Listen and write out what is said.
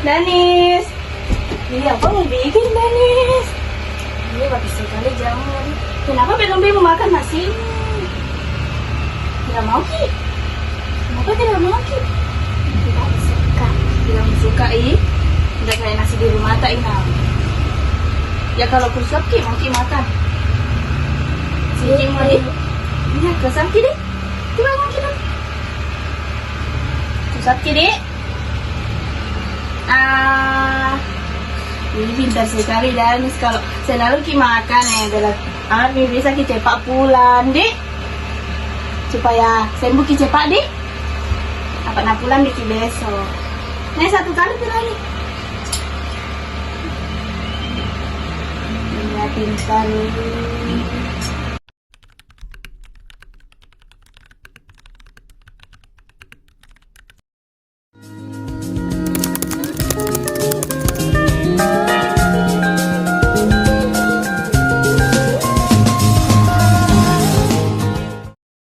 Danis. Iya, apa mau bikin Danis? Ini habis sekali jamu. Kenapa belum mau makan nasi? Tidak mau Ki? Kenapa tidak mau Ki? Tidak suka. Tidak suka tidak kayak nasi di rumah tak inam. Ya kalau kusap Ki mau Ki makan. Sini mau di? Iya, kusap Ki deh. Coba mau Ki dong. Kusap Ki deh. Ini pintar sekali Danis kalau selalu Ki makan adalah Ami bisa Ki cepat pulang deh supaya sembuh Ki cepat deh apa nak pulang Ki besok. Nah satu kali tuh lagi. Ini pintar nih.